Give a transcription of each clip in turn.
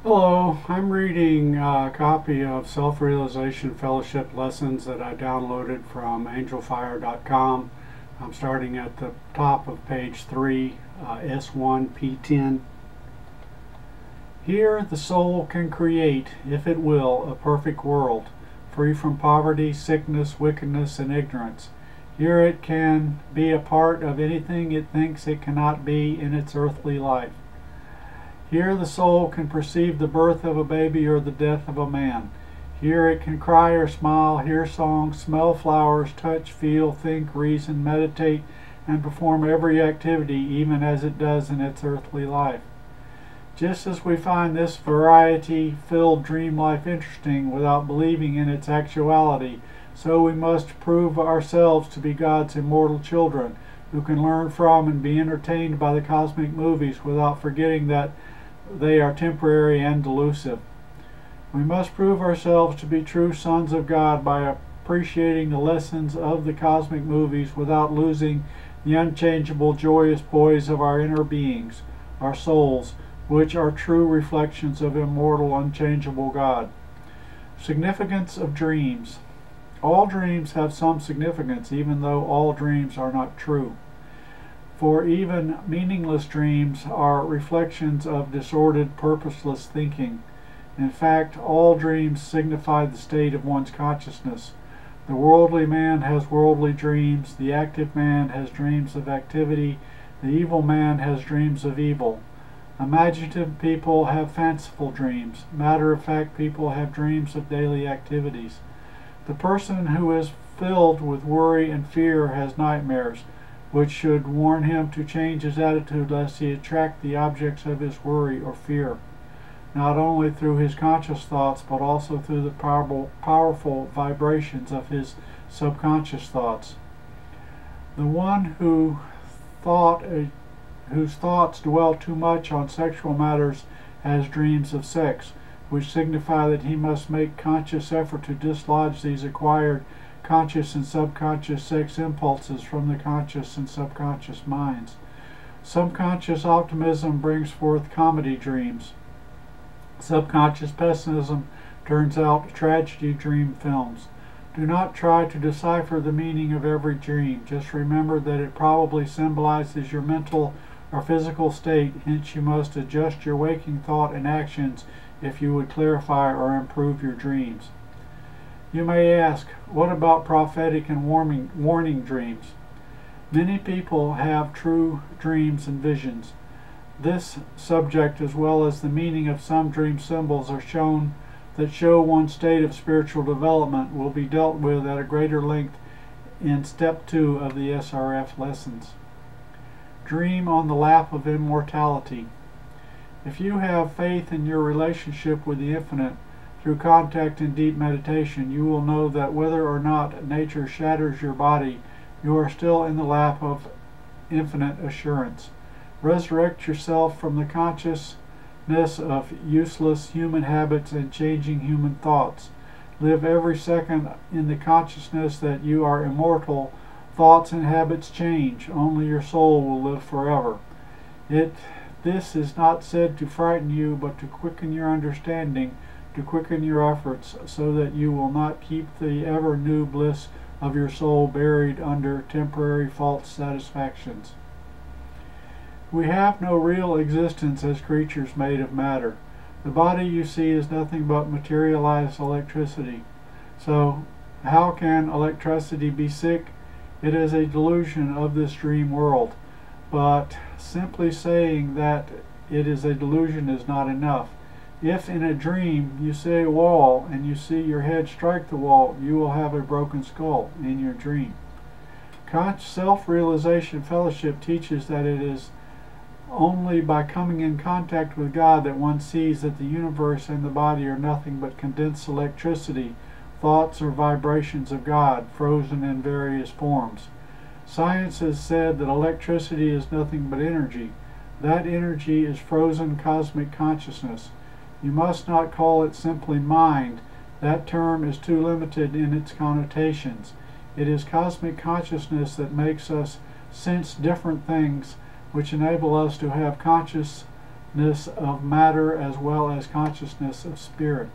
Hello, I'm reading a copy of Self-Realization Fellowship Lessons that I downloaded from angelfire.com. I'm starting at the top of page 3, S1 P10. Here the soul can create, if it will, a perfect world, free from poverty, sickness, wickedness, and ignorance. Here it can be a part of anything it thinks it cannot be in its earthly life. Here the soul can perceive the birth of a baby or the death of a man. Here it can cry or smile, hear songs, smell flowers, touch, feel, think, reason, meditate, and perform every activity even as it does in its earthly life. Just as we find this variety-filled dream life interesting without believing in its actuality, so we must prove ourselves to be God's immortal children, who can learn from and be entertained by the cosmic movies without forgetting that they are temporary and delusive. We must prove ourselves to be true sons of God by appreciating the lessons of the cosmic movies without losing the unchangeable, joyous poise of our inner beings, our souls, which are true reflections of immortal, unchangeable God. Significance of dreams. All dreams have some significance, even though all dreams are not true. For even meaningless dreams are reflections of disordered, purposeless thinking. In fact, all dreams signify the state of one's consciousness. The worldly man has worldly dreams, the active man has dreams of activity, the evil man has dreams of evil. Imaginative people have fanciful dreams. Matter-of-fact people have dreams of daily activities. The person who is filled with worry and fear has nightmares, which should warn him to change his attitude lest he attract the objects of his worry or fear, not only through his conscious thoughts but also through the powerful vibrations of his subconscious thoughts. The one whose thoughts dwell too much on sexual matters has dreams of sex, which signify that he must make conscious effort to dislodge these acquired conscious and subconscious sex impulses from the conscious and subconscious minds. Subconscious optimism brings forth comedy dreams. Subconscious pessimism turns out tragedy dream films. Do not try to decipher the meaning of every dream. Just remember that it probably symbolizes your mental or physical state, hence you must adjust your waking thought and actions if you would clarify or improve your dreams. You may ask, what about prophetic and warning dreams? Many people have true dreams and visions. This subject, as well as the meaning of some dream symbols that show one's state of spiritual development, will be dealt with at a greater length in Step 2 of the SRF Lessons. Dream on the lap of immortality. If you have faith in your relationship with the infinite, through contact and deep meditation, you will know that whether or not nature shatters your body, you are still in the lap of infinite assurance. Resurrect yourself from the consciousness of useless human habits and changing human thoughts. Live every second in the consciousness that you are immortal. Thoughts and habits change. Only your soul will live forever. This is not said to frighten you, but to quicken your understanding, to quicken your efforts, so that you will not keep the ever-new bliss of your soul buried under temporary false satisfactions. We have no real existence as creatures made of matter. The body you see is nothing but materialized electricity. So, how can electricity be sick? It is a delusion of this dream world. But simply saying that it is a delusion is not enough. If in a dream you see a wall and you see your head strike the wall, you will have a broken skull in your dream. Self-Realization Fellowship teaches that it is only by coming in contact with God that one sees that the universe and the body are nothing but condensed electricity, thoughts or vibrations of God, frozen in various forms. Science has said that electricity is nothing but energy. That energy is frozen cosmic consciousness. You must not call it simply mind. That term is too limited in its connotations. It is cosmic consciousness that makes us sense different things, which enable us to have conscious of matter as well as consciousness of spirit.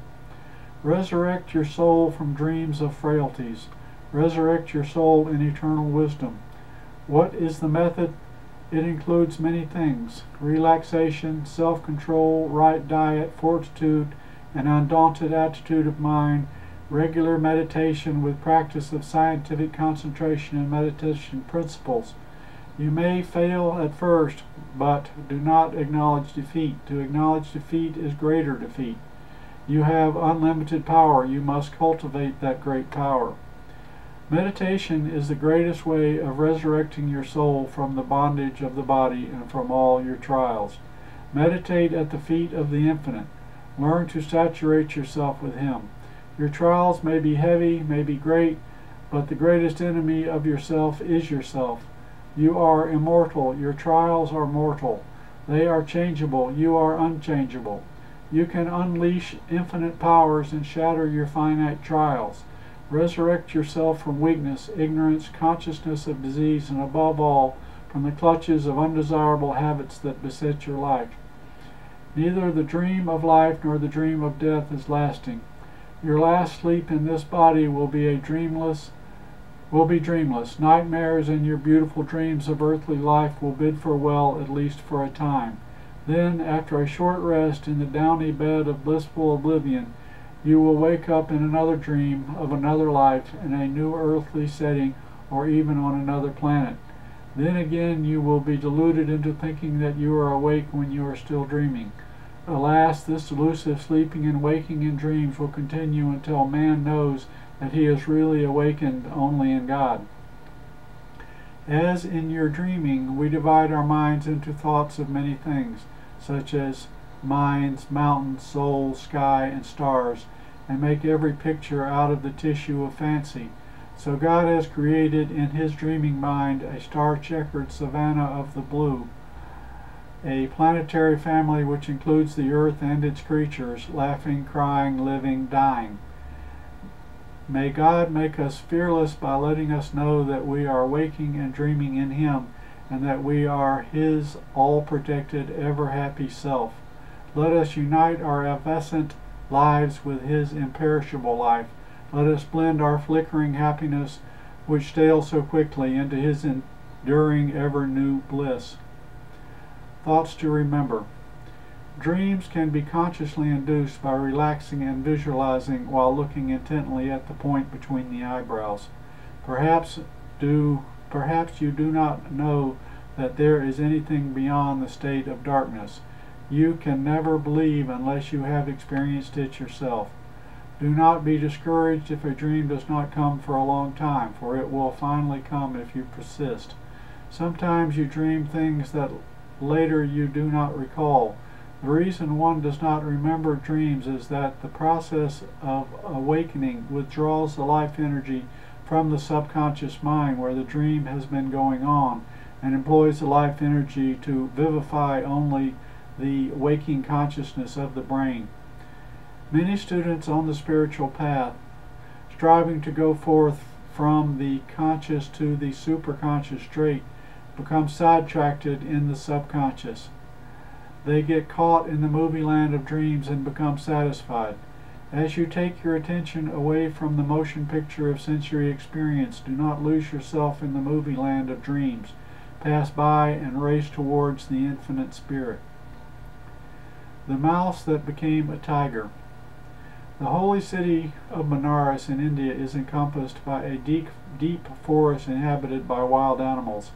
Resurrect your soul from dreams of frailties. Resurrect your soul in eternal wisdom. What is the method? It includes many things: relaxation, self-control, right diet, fortitude, an undaunted attitude of mind, regular meditation with practice of scientific concentration and meditation principles. You may fail at first, but do not acknowledge defeat. To acknowledge defeat is greater defeat. You have unlimited power. You must cultivate that great power. Meditation is the greatest way of resurrecting your soul from the bondage of the body and from all your trials. Meditate at the feet of the Infinite. Learn to saturate yourself with Him. Your trials may be heavy, may be great, but the greatest enemy of yourself is yourself. You are immortal. Your trials are mortal. They are changeable. You are unchangeable. You can unleash infinite powers and shatter your finite trials. Resurrect yourself from weakness, ignorance, consciousness of disease, and above all, from the clutches of undesirable habits that beset your life. Neither the dream of life nor the dream of death is lasting. Your last sleep in this body will be dreamless. Nightmares and your beautiful dreams of earthly life will bid farewell, at least for a time. Then, after a short rest in the downy bed of blissful oblivion, you will wake up in another dream of another life in a new earthly setting or even on another planet. Then again you will be deluded into thinking that you are awake when you are still dreaming. Alas, this elusive sleeping and waking in dreams will continue until man knows that he is really awakened only in God. As in your dreaming, we divide our minds into thoughts of many things, such as minds, mountains, soul, sky, and stars, and make every picture out of the tissue of fancy. So God has created in His dreaming mind a star-checkered savanna of the blue, a planetary family which includes the earth and its creatures, laughing, crying, living, dying. May God make us fearless by letting us know that we are waking and dreaming in Him, and that we are His all-protected, ever-happy self. Let us unite our evanescent lives with His imperishable life. Let us blend our flickering happiness, which stales so quickly, into His enduring, ever-new bliss. Thoughts to remember. Dreams can be consciously induced by relaxing and visualizing while looking intently at the point between the eyebrows. Perhaps you do not know that there is anything beyond the state of darkness. You can never believe unless you have experienced it yourself. Do not be discouraged if a dream does not come for a long time, for it will finally come if you persist. Sometimes you dream things that later you do not recall. The reason one does not remember dreams is that the process of awakening withdraws the life energy from the subconscious mind where the dream has been going on, and employs the life energy to vivify only the waking consciousness of the brain. Many students on the spiritual path, striving to go forth from the conscious to the superconscious straight, become sidetracked in the subconscious. They get caught in the movie land of dreams and become satisfied. As you take your attention away from the motion picture of sensory experience, do not lose yourself in the movie land of dreams. Pass by and race towards the infinite spirit. The mouse that became a tiger. The holy city of Benares in India is encompassed by a deep forest inhabited by wild animals.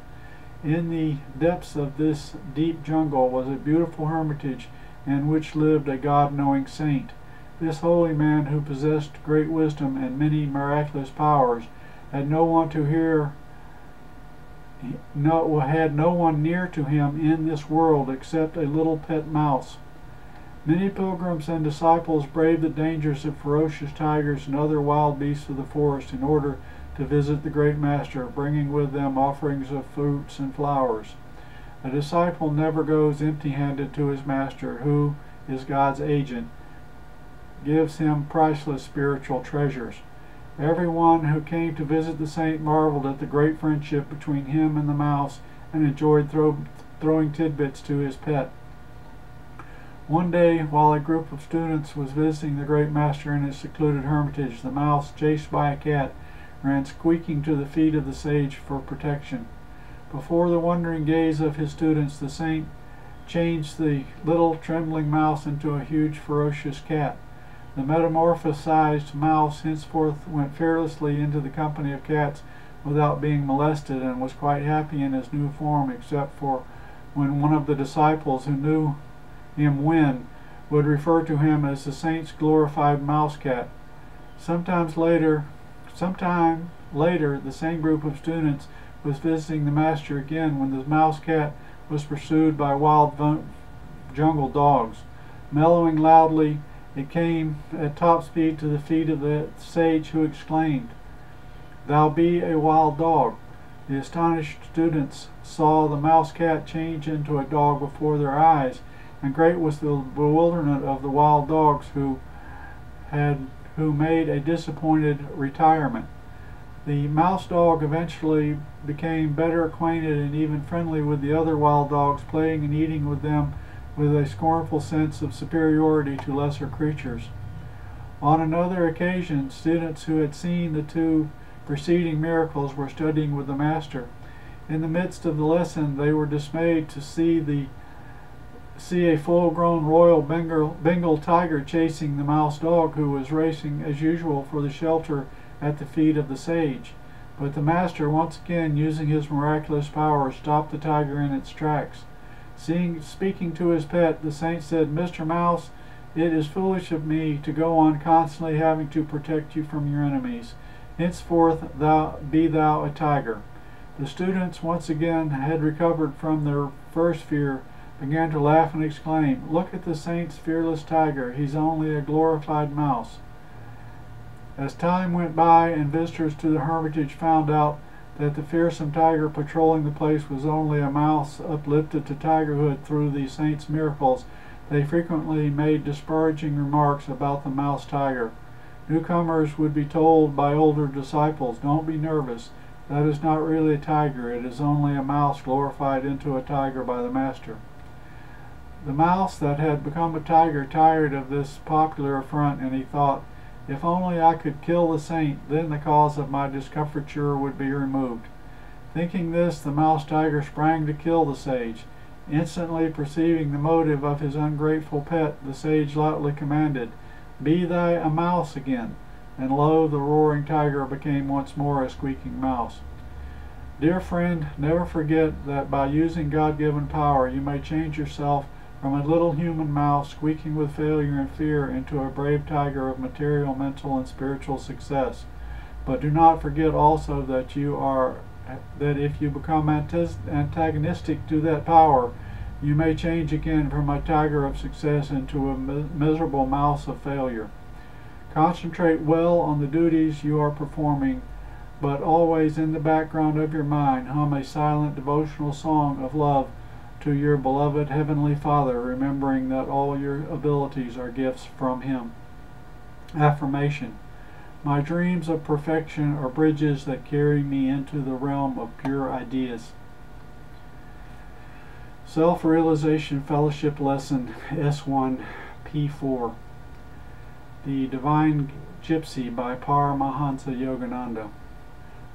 In the depths of this deep jungle was a beautiful hermitage in which lived a God-knowing saint. This holy man, who possessed great wisdom and many miraculous powers, had no one near to him in this world except a little pet mouse. Many pilgrims and disciples braved the dangers of ferocious tigers and other wild beasts of the forest in order to visit the great master, bringing with them offerings of fruits and flowers. A disciple never goes empty-handed to his master, who is God's agent, gives him priceless spiritual treasures. Everyone who came to visit the saint marveled at the great friendship between him and the mouse, and enjoyed throwing tidbits to his pet. One day, while a group of students was visiting the great master in his secluded hermitage, the mouse, chased by a cat, ran squeaking to the feet of the sage for protection. Before the wondering gaze of his students, the saint changed the little trembling mouse into a huge ferocious cat. The metamorphosized mouse henceforth went fearlessly into the company of cats without being molested, and was quite happy in his new form, except for when one of the disciples, who knew him would refer to him as the saint's glorified mouse cat. Sometime later, the same group of students was visiting the master again when the mouse cat was pursued by wild jungle dogs. Mellowing loudly, it came at top speed to the feet of the sage, who exclaimed, "Thou be a wild dog." The astonished students saw the mouse cat change into a dog before their eyes, and great was the bewilderment of the wild dogs, who made a disappointed retirement. The mouse dog eventually became better acquainted and even friendly with the other wild dogs, playing and eating with them with a scornful sense of superiority to lesser creatures. On another occasion, students who had seen the two preceding miracles were studying with the master. In the midst of the lesson, they were dismayed to see a full-grown royal Bengal tiger chasing the mouse dog, who was racing as usual for the shelter at the feet of the sage. But the master, once again using his miraculous power, stopped the tiger in its tracks. Speaking to his pet, the saint said, "Mr. Mouse, it is foolish of me to go on constantly having to protect you from your enemies. Henceforth be thou a tiger." The students, once again had recovered from their first fear, began to laugh and exclaim, "Look at the saint's fearless tiger. He's only a glorified mouse." As time went by and visitors to the hermitage found out that the fearsome tiger patrolling the place was only a mouse uplifted to tigerhood through the saint's miracles, they frequently made disparaging remarks about the mouse tiger. Newcomers would be told by older disciples, "Don't be nervous. That is not really a tiger. It is only a mouse glorified into a tiger by the master." The mouse that had become a tiger tired of this popular affront, and he thought, "If only I could kill the saint, then the cause of my discomfiture would be removed." Thinking this, the mouse tiger sprang to kill the sage. Instantly perceiving the motive of his ungrateful pet, the sage loudly commanded, "Be thy a mouse again," and lo, the roaring tiger became once more a squeaking mouse. Dear friend, never forget that by using God-given power, you may change yourself from a little human mouse squeaking with failure and fear into a brave tiger of material, mental, and spiritual success. But do not forget also that if you become antagonistic to that power, you may change again from a tiger of success into a miserable mouse of failure. Concentrate well on the duties you are performing, but always in the background of your mind hum a silent devotional song of love to your beloved Heavenly Father, remembering that all your abilities are gifts from Him. Affirmation: my dreams of perfection are bridges that carry me into the realm of pure ideas. Self-Realization Fellowship Lesson S1 P4. The Divine Gypsy by Paramahansa Yogananda.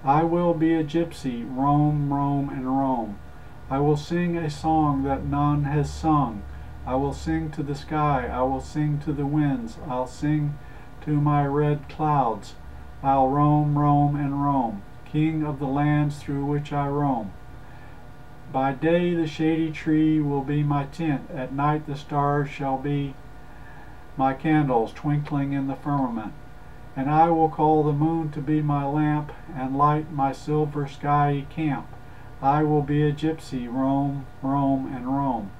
I will be a gypsy, roam, roam, and roam. I will sing a song that none has sung. I will sing to the sky, I will sing to the winds, I'll sing to my red clouds. I'll roam, roam, and roam, king of the lands through which I roam. By day the shady tree will be my tent, at night the stars shall be my candles twinkling in the firmament. And I will call the moon to be my lamp, and light my silver skyey camp. I will be a gypsy, roam, roam, and roam.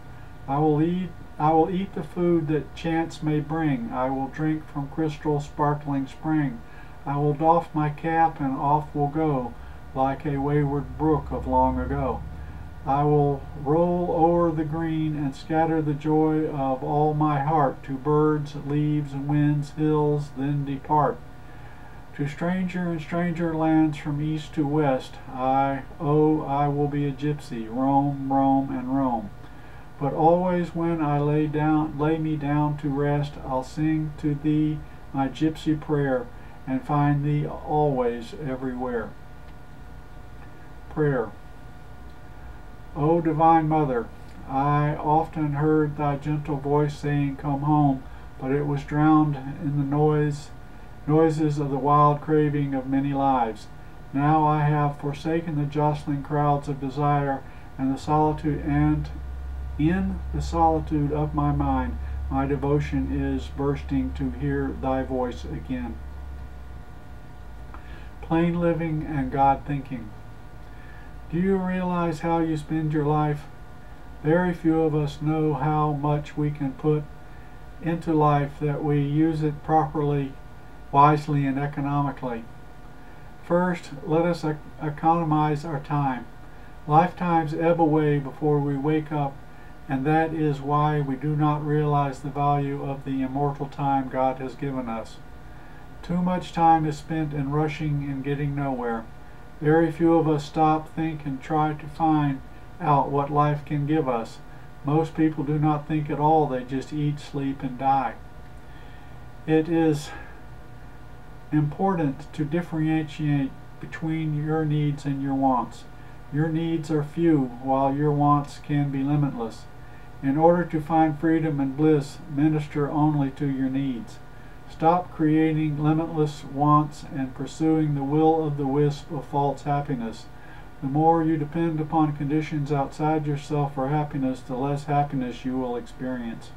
I will eat the food that chance may bring. I will drink from crystal sparkling spring. I will doff my cap and off will go, like a wayward brook of long ago. I will roll o'er the green and scatter the joy of all my heart to birds, leaves, winds, hills, then depart. To stranger and stranger lands from east to west, I will be a gypsy, roam, roam, and roam. But always when I lay me down to rest, I'll sing to thee my gypsy prayer, and find thee always everywhere. Prayer. O Divine Mother, I often heard thy gentle voice saying, "Come home," but it was drowned in the noises of the wild craving of many lives. Now I have forsaken the jostling crowds of desire and the solitude, and in the solitude of my mind, my devotion is bursting to hear thy voice again. Plain living and God thinking. Do you realize how you spend your life? Very few of us know how much we can put into life that we use it properly, wisely, and economically. First, let us economize our time. Lifetimes ebb away before we wake up, and that is why we do not realize the value of the immortal time God has given us. Too much time is spent in rushing and getting nowhere. Very few of us stop, think, and try to find out what life can give us. Most people do not think at all, they just eat, sleep, and die. It is important to differentiate between your needs and your wants. Your needs are few, while your wants can be limitless. In order to find freedom and bliss, minister only to your needs. Stop creating limitless wants and pursuing the will of the wisp of false happiness. The more you depend upon conditions outside yourself for happiness, the less happiness you will experience.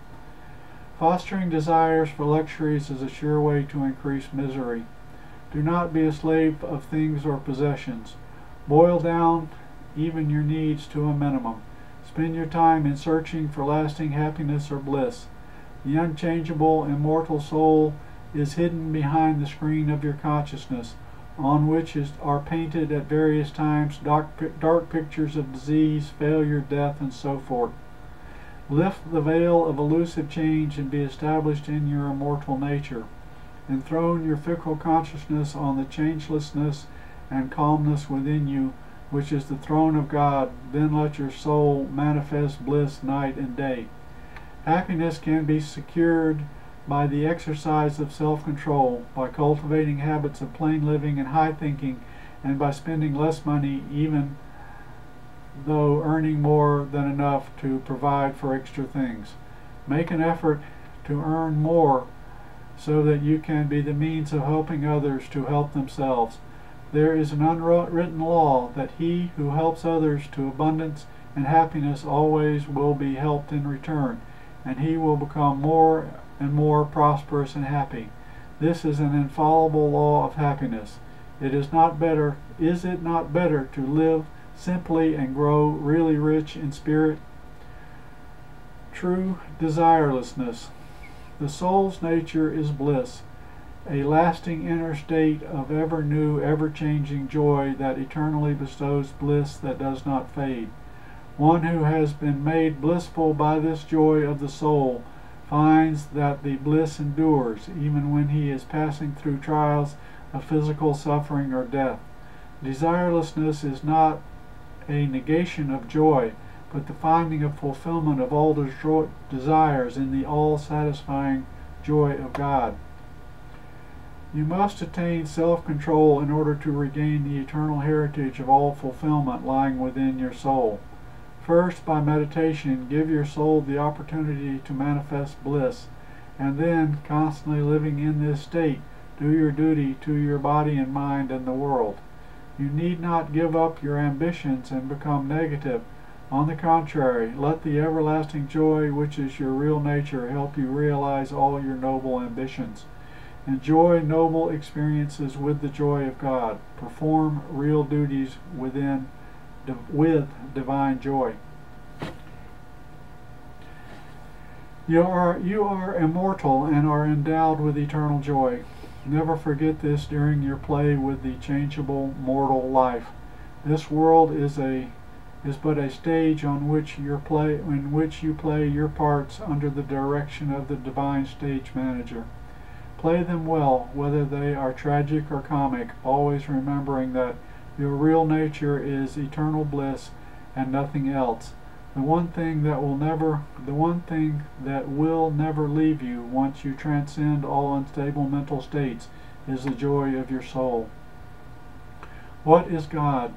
Fostering desires for luxuries is a sure way to increase misery. Do not be a slave of things or possessions. Boil down even your needs to a minimum. Spend your time in searching for lasting happiness or bliss. The unchangeable, immortal soul is hidden behind the screen of your consciousness, on which are painted at various times dark pictures of disease, failure, death, and so forth. Lift the veil of elusive change and be established in your immortal nature. Enthrone your fickle consciousness on the changelessness and calmness within you, which is the throne of God. Then let your soul manifest bliss night and day. Happiness can be secured by the exercise of self-control, by cultivating habits of plain living and high thinking, and by spending less money, even though earning more than enough to provide for extra things. Make an effort to earn more so that you can be the means of helping others to help themselves. There is an unwritten law that he who helps others to abundance and happiness always will be helped in return, and he will become more and more prosperous and happy. This is an infallible law of happiness. Is it not better to live simply and grow really rich in spirit? True desirelessness. The soul's nature is bliss, a lasting inner state of ever new, ever-changing joy that eternally bestows bliss that does not fade. One who has been made blissful by this joy of the soul finds that the bliss endures, even when he is passing through trials of physical suffering or death. Desirelessness is not a negation of joy, but the finding of fulfillment of all desires in the all-satisfying joy of God. You must attain self-control in order to regain the eternal heritage of all fulfillment lying within your soul. First, by meditation, give your soul the opportunity to manifest bliss, and then, constantly living in this state, do your duty to your body and mind and the world. You need not give up your ambitions and become negative. On the contrary, let the everlasting joy, which is your real nature, help you realize all your noble ambitions. Enjoy noble experiences with the joy of God. Perform real duties with divine joy. You are immortal and are endowed with eternal joy. Never forget this during your play with the changeable mortal life. This world is but a stage on which you play your parts under the direction of the divine stage manager. Play them well, whether they are tragic or comic, always remembering that your real nature is eternal bliss and nothing else. The one thing that will never leave you once you transcend all unstable mental states is the joy of your soul. What is God?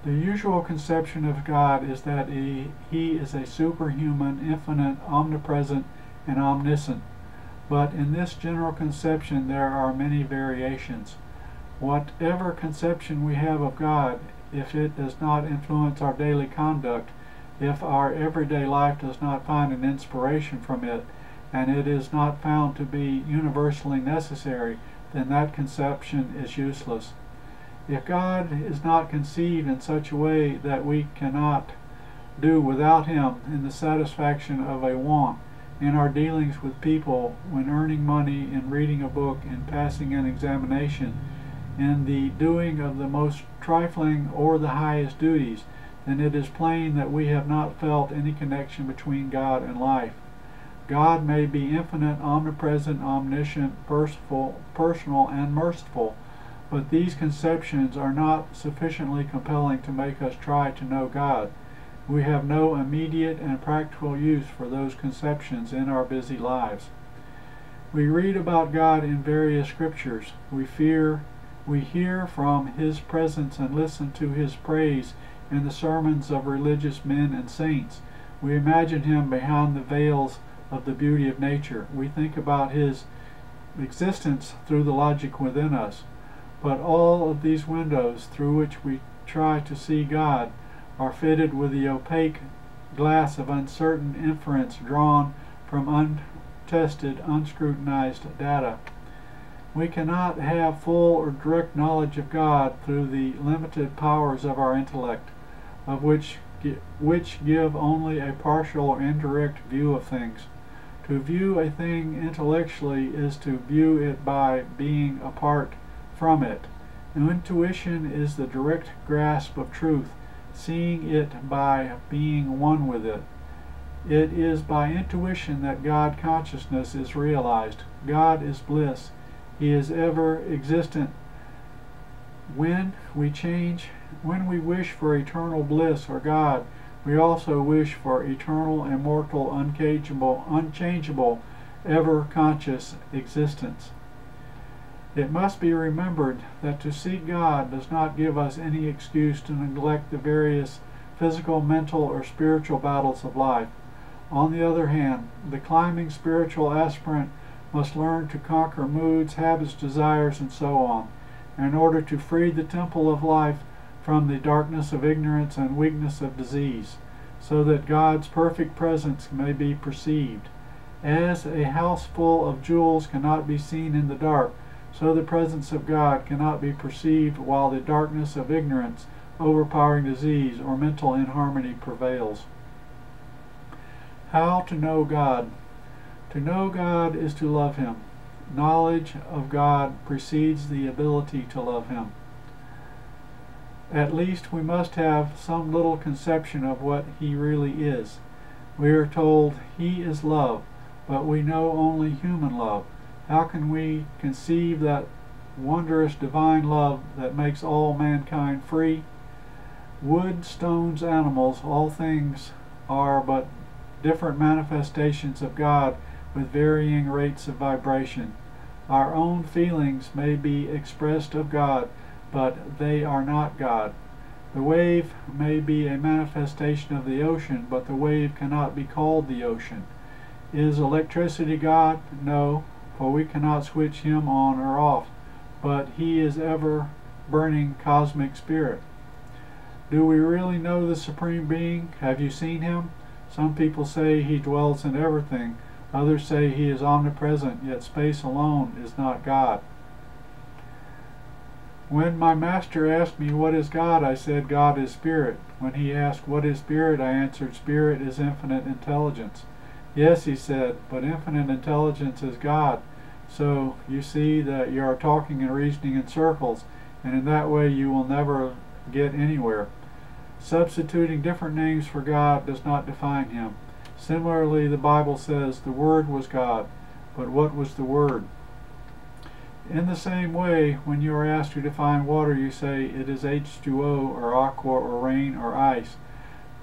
The usual conception of God is that He is a superhuman, infinite, omnipresent, and omniscient. But in this general conception there are many variations. Whatever conception we have of God, if it does not influence our daily conduct, if our everyday life does not find an inspiration from it, and it is not found to be universally necessary, then that conception is useless. If God is not conceived in such a way that we cannot do without Him in the satisfaction of a want, in our dealings with people, when earning money, in reading a book, in passing an examination, in the doing of the most trifling or the highest duties, then it is plain that we have not felt any connection between God and life. God may be infinite, omnipresent, omniscient, personal, and merciful, but these conceptions are not sufficiently compelling to make us try to know God. We have no immediate and practical use for those conceptions in our busy lives. We read about God in various scriptures. We hear from His presence and listen to His praise in the sermons of religious men and saints. We imagine Him behind the veils of the beauty of nature. We think about His existence through the logic within us. But all of these windows through which we try to see God are fitted with the opaque glass of uncertain inference drawn from untested, unscrutinized data. We cannot have full or direct knowledge of God through the limited powers of our intellect, of which give only a partial or indirect view of things. To view a thing intellectually is to view it by being apart from it. Intuition is the direct grasp of truth, seeing it by being one with it. It is by intuition that God consciousness is realized. God is bliss. He is ever existent. When we wish for eternal bliss or God, we also wish for eternal, immortal, unchangeable, ever conscious existence. It must be remembered that to seek God does not give us any excuse to neglect the various physical, mental, or spiritual battles of life. On the other hand, the climbing spiritual aspirant must learn to conquer moods, habits, desires, and so on, in order to free the temple of life from the darkness of ignorance and weakness of disease, so that God's perfect presence may be perceived. As a house full of jewels cannot be seen in the dark, so the presence of God cannot be perceived while the darkness of ignorance, overpowering disease, or mental inharmony prevails. How to know God? To know God is to love Him. Knowledge of God precedes the ability to love Him. At least we must have some little conception of what He really is. We are told He is love, but we know only human love. How can we conceive that wondrous divine love that makes all mankind free? Wood, stones, animals, all things are but different manifestations of God with varying rates of vibration. Our own feelings may be expressed of God, but they are not God. The wave may be a manifestation of the ocean, but the wave cannot be called the ocean. Is electricity God? No, for we cannot switch Him on or off, but He is ever burning cosmic spirit. Do we really know the Supreme Being? Have you seen Him? Some people say He dwells in everything. Others say He is omnipresent, yet space alone is not God. When my master asked me, "What is God?" I said, "God is spirit." When he asked, "What is spirit?" I answered, "Spirit is infinite intelligence." "Yes," he said, "but infinite intelligence is God." So you see that you are talking and reasoning in circles, and in that way you will never get anywhere. Substituting different names for God does not define Him. Similarly, the Bible says the Word was God, but what was the Word? In the same way, when you are asked to define water, you say it is H2O or aqua or rain or ice.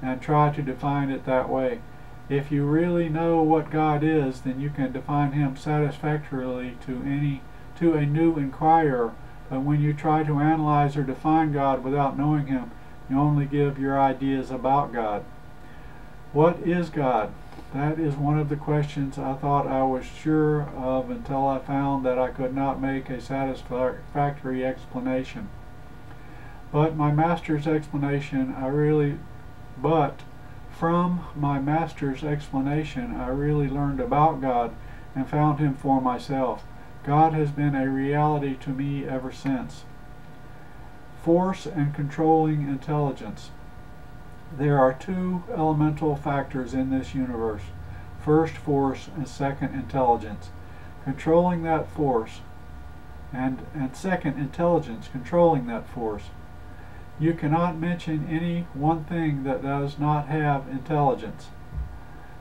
and try to define it that way. If you really know what God is, then you can define Him satisfactorily to a new inquirer. But when you try to analyze or define God without knowing Him, you only give your ideas about God. What is God? That is one of the questions I thought I was sure of until I found that I could not make a satisfactory explanation. From my master's explanation, I really learned about God and found Him for myself. God has been a reality to me ever since. Force and controlling intelligence. There are two elemental factors in this universe. First, force, and second, intelligence. Controlling that force, and second, intelligence, controlling that force. You cannot mention any one thing that does not have intelligence.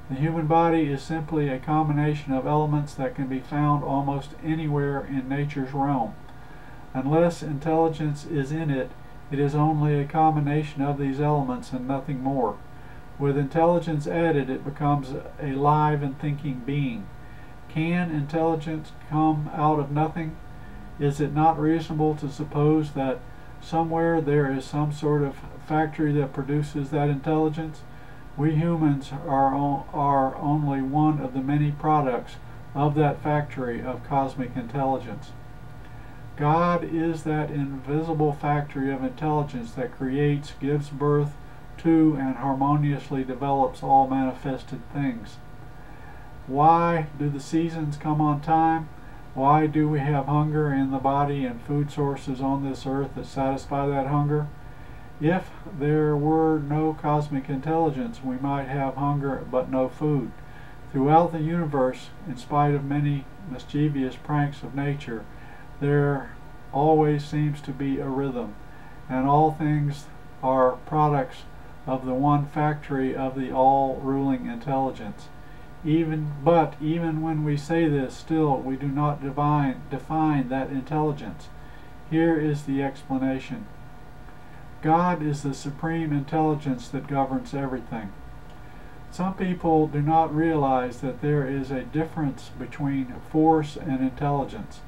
The human body is simply a combination of elements that can be found almost anywhere in nature's realm. Unless intelligence is in it, it is only a combination of these elements and nothing more. With intelligence added, it becomes a live and thinking being. Can intelligence come out of nothing? Is it not reasonable to suppose that somewhere there is some sort of factory that produces that intelligence? We humans are only one of the many products of that factory of cosmic intelligence. God is that invisible factory of intelligence that creates, gives birth to, and harmoniously develops all manifested things. Why do the seasons come on time? Why do we have hunger in the body and food sources on this earth that satisfy that hunger? If there were no cosmic intelligence, we might have hunger but no food. Throughout the universe, in spite of many mischievous pranks of nature, there always seems to be a rhythm, and all things are products of the one factory of the all-ruling intelligence. Even when we say this, still we do not define that intelligence. Here is the explanation. God is the supreme intelligence that governs everything. Some people do not realize that there is a difference between force and intelligence.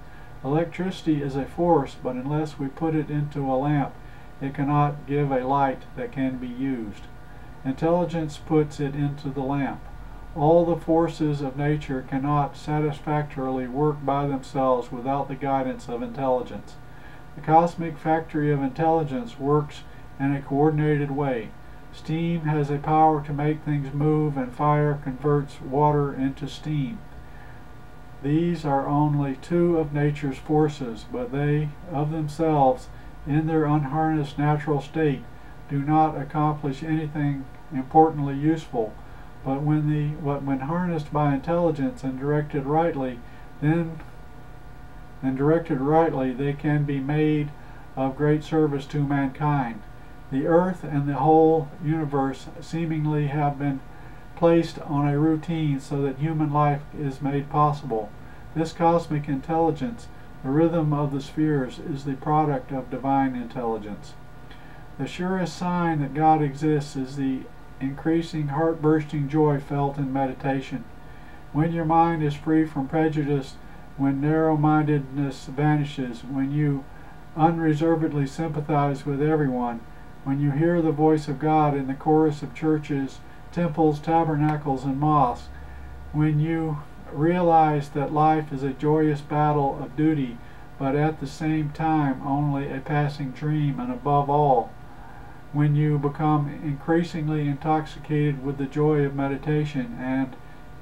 Electricity is a force, but unless we put it into a lamp, it cannot give a light that can be used. Intelligence puts it into the lamp. All the forces of nature cannot satisfactorily work by themselves without the guidance of intelligence. The cosmic factory of intelligence works in a coordinated way. Steam has a power to make things move, and fire converts water into steam. These are only two of nature's forces, but they, of themselves, in their unharnessed natural state, do not accomplish anything importantly useful. But when harnessed by intelligence and directed rightly, they can be made of great service to mankind. The earth and the whole universe seemingly have been placed on a routine so that human life is made possible. This cosmic intelligence, the rhythm of the spheres, is the product of divine intelligence. The surest sign that God exists is the increasing heart-bursting joy felt in meditation. When your mind is free from prejudice, when narrow-mindedness vanishes, when you unreservedly sympathize with everyone, when you hear the voice of God in the chorus of churches, temples, tabernacles, and mosques, when you realize that life is a joyous battle of duty, but at the same time only a passing dream, and above all, when you become increasingly intoxicated with the joy of meditation and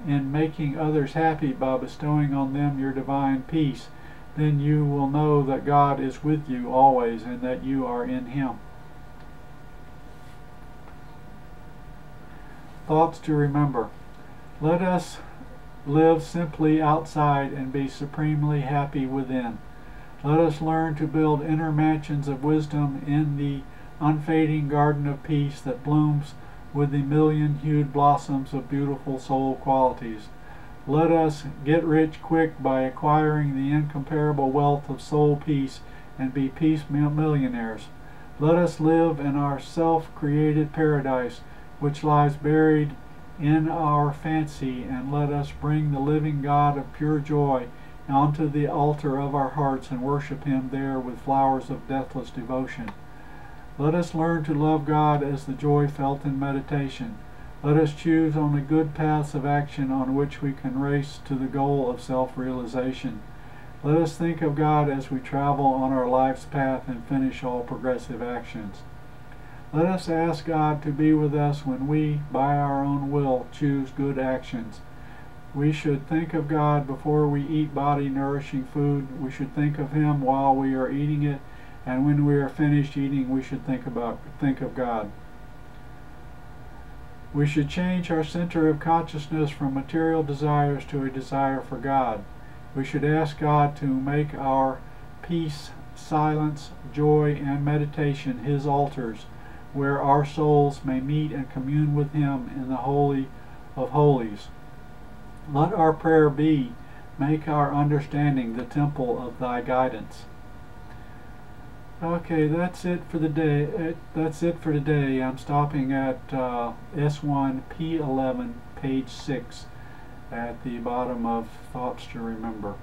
in making others happy by bestowing on them your divine peace, then you will know that God is with you always and that you are in Him. Thoughts to remember. Let us live simply outside and be supremely happy within. Let us learn to build inner mansions of wisdom in the unfading garden of peace that blooms with the million-hued blossoms of beautiful soul qualities. Let us get rich quick by acquiring the incomparable wealth of soul peace and be peace millionaires. Let us live in our self-created paradise which lies buried in our fancy, and let us bring the living God of pure joy onto the altar of our hearts and worship Him there with flowers of deathless devotion. Let us learn to love God as the joy felt in meditation. Let us choose on the good paths of action on which we can race to the goal of self-realization. Let us think of God as we travel on our life's path and finish all progressive actions. Let us ask God to be with us when we, by our own will, choose good actions. We should think of God before we eat body-nourishing food. We should think of Him while we are eating it, and when we are finished eating, we should think of God. We should change our center of consciousness from material desires to a desire for God. We should ask God to make our peace, silence, joy, and meditation His altars, where our souls may meet and commune with Him in the Holy of Holies. Let our prayer be, make our understanding the temple of Thy guidance. Okay, that's it for the day. That's it for today. I'm stopping at S1 P11, page 6, at the bottom of Thoughts to Remember.